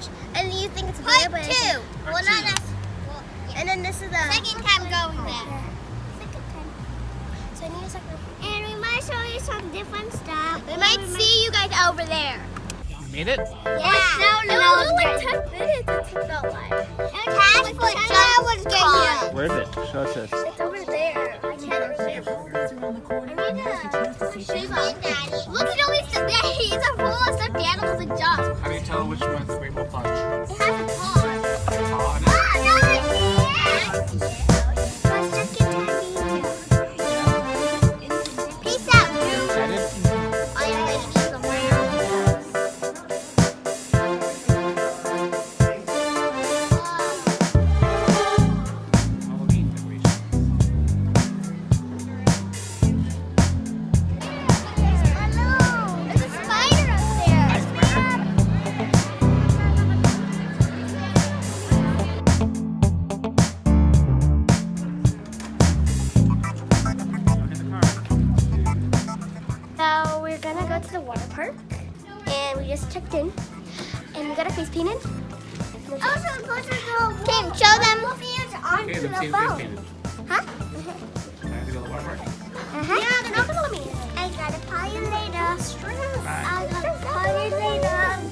much. And you think it's bigger, but it's Well, not necessarily. And then this is the Second time going there. second time. So I need a second. And we might show you some different stuff. We might see you guys over there. You made it? Yeah. It was only like 10 minutes. It felt like. Cash for John was getting Where is it? Show us this. It's over there. I can't remember. Look at all these stuffed animals. He's a full of stuffed animals and dogs. How do you tell which one's Rainbow Punch? It has a paw. Oh, Oh, no, I can't. Peace out. I like some Halloween decoration. There's a spider up there. So we're gonna go to the water park, and we just checked in, and we got our face painted. Also, supposed to go. Kim, show them. Okay, let's see if they painted. Huh? I have to go to the water park. Yeah, they're not gonna let me. I gotta call you later. Bye. I gotta call you later.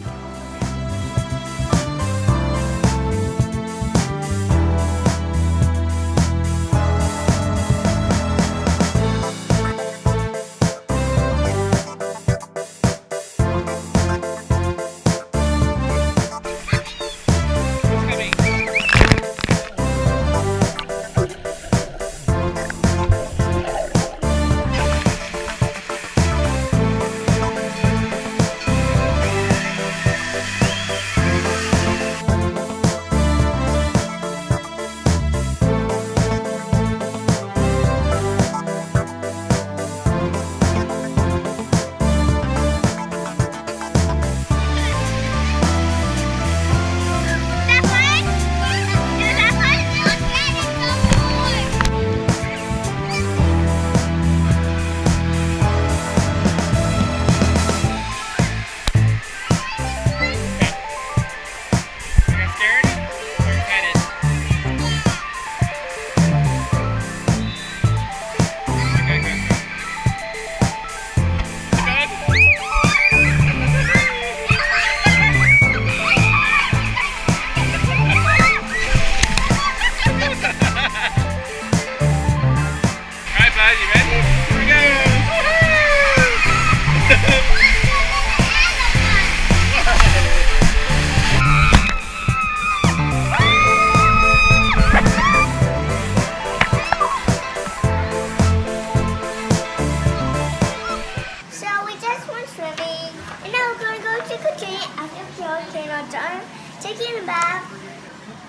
Taking a bath.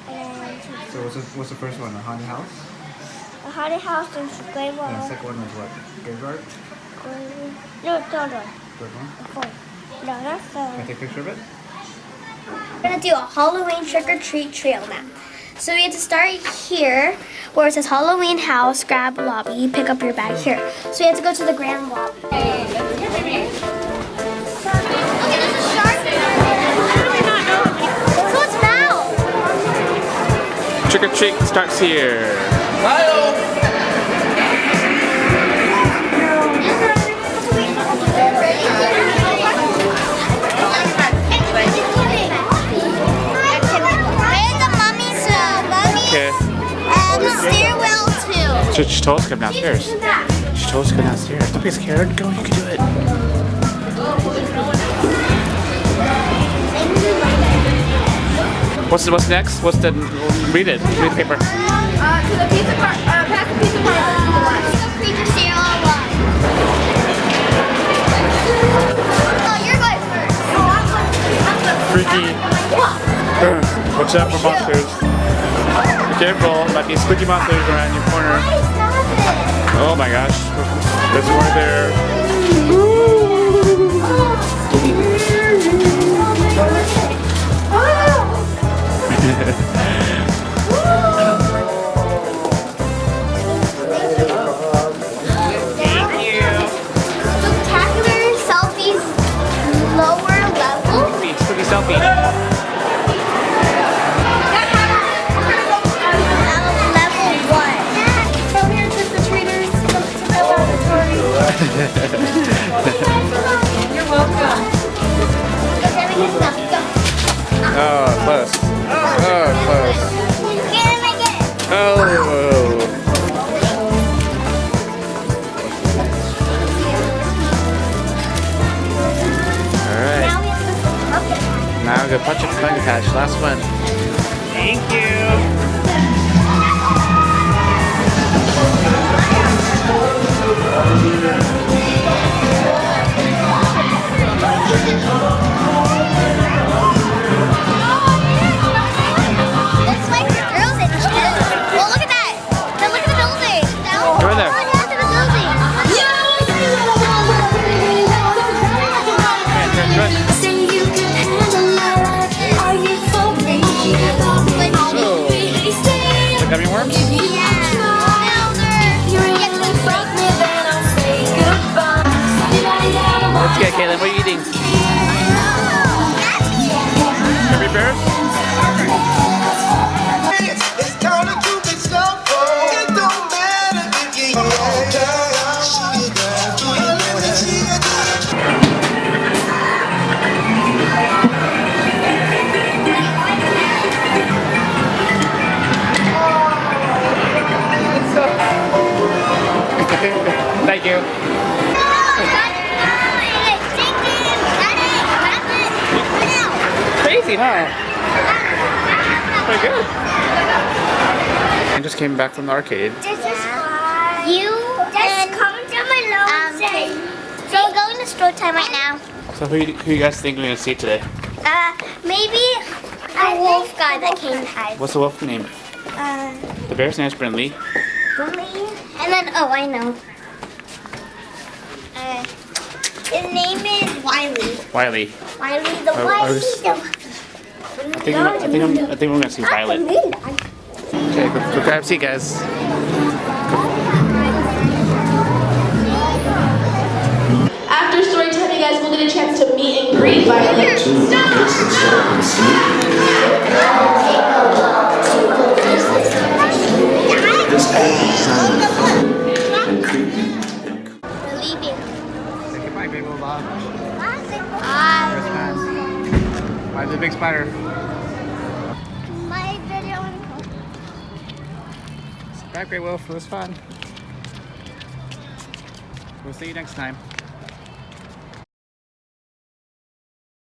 And So what's the first one? A haunted house? a haunted house and some gray And the wall. second one is what? Graveyard? No, third one. Third one? Fourth. No, not Can third. I take a picture of it? We're gonna do a Halloween trick-or-treat trail map. So we have to start here where it says Halloween house, grab lobby, pick up your bag here. So we have to go to the grand lobby. Look at this, a shark. So it's now. Trick or treat starts here. Okay. And the stairwell too. She told us to come downstairs. She told us to go downstairs. Don't be scared. Go, you can do it. What's next? Read it. Read the paper. To the pizza park. Past the pizza park. Creature stairwell one. Oh, you're going first. Oh, I'm going. Freaky. Watch out for monsters. Be careful. Might be spooky monsters around your corner. Oh my gosh. There's one there. Spectacular selfies lower level. Spooky selfie. on, go punch up the Funky Patch. Last one. Thank you. Looks like the girls in here. Well, look at that. Now look at the building. Go in there. Look at the building. Say you can handle my life. Are you for me? The gummy worms? Let's get Kaylin. What are you eating? Gummy bears? It's kinda cute and stuff. It don't matter if you Thank you. Crazy, huh? Pretty good. I just came back from the arcade. You just comment down below. So we're going to store time right now. So who you guys think we're going to see today? Maybe a wolf guy that came by. What's the wolf name? The bear's name is Brindley. And then, oh, I know. His name is Wiley. Wiley. Wiley the I think we're going to see Violet. Okay, go grab a seat, guys. After story time, you guys will get a chance to meet and greet Violet. We're leaving. Say goodbye, Big Old Bob. Bye. Why the big spider? My video. Bye, Great Wolf. It was fun. We'll see you next time.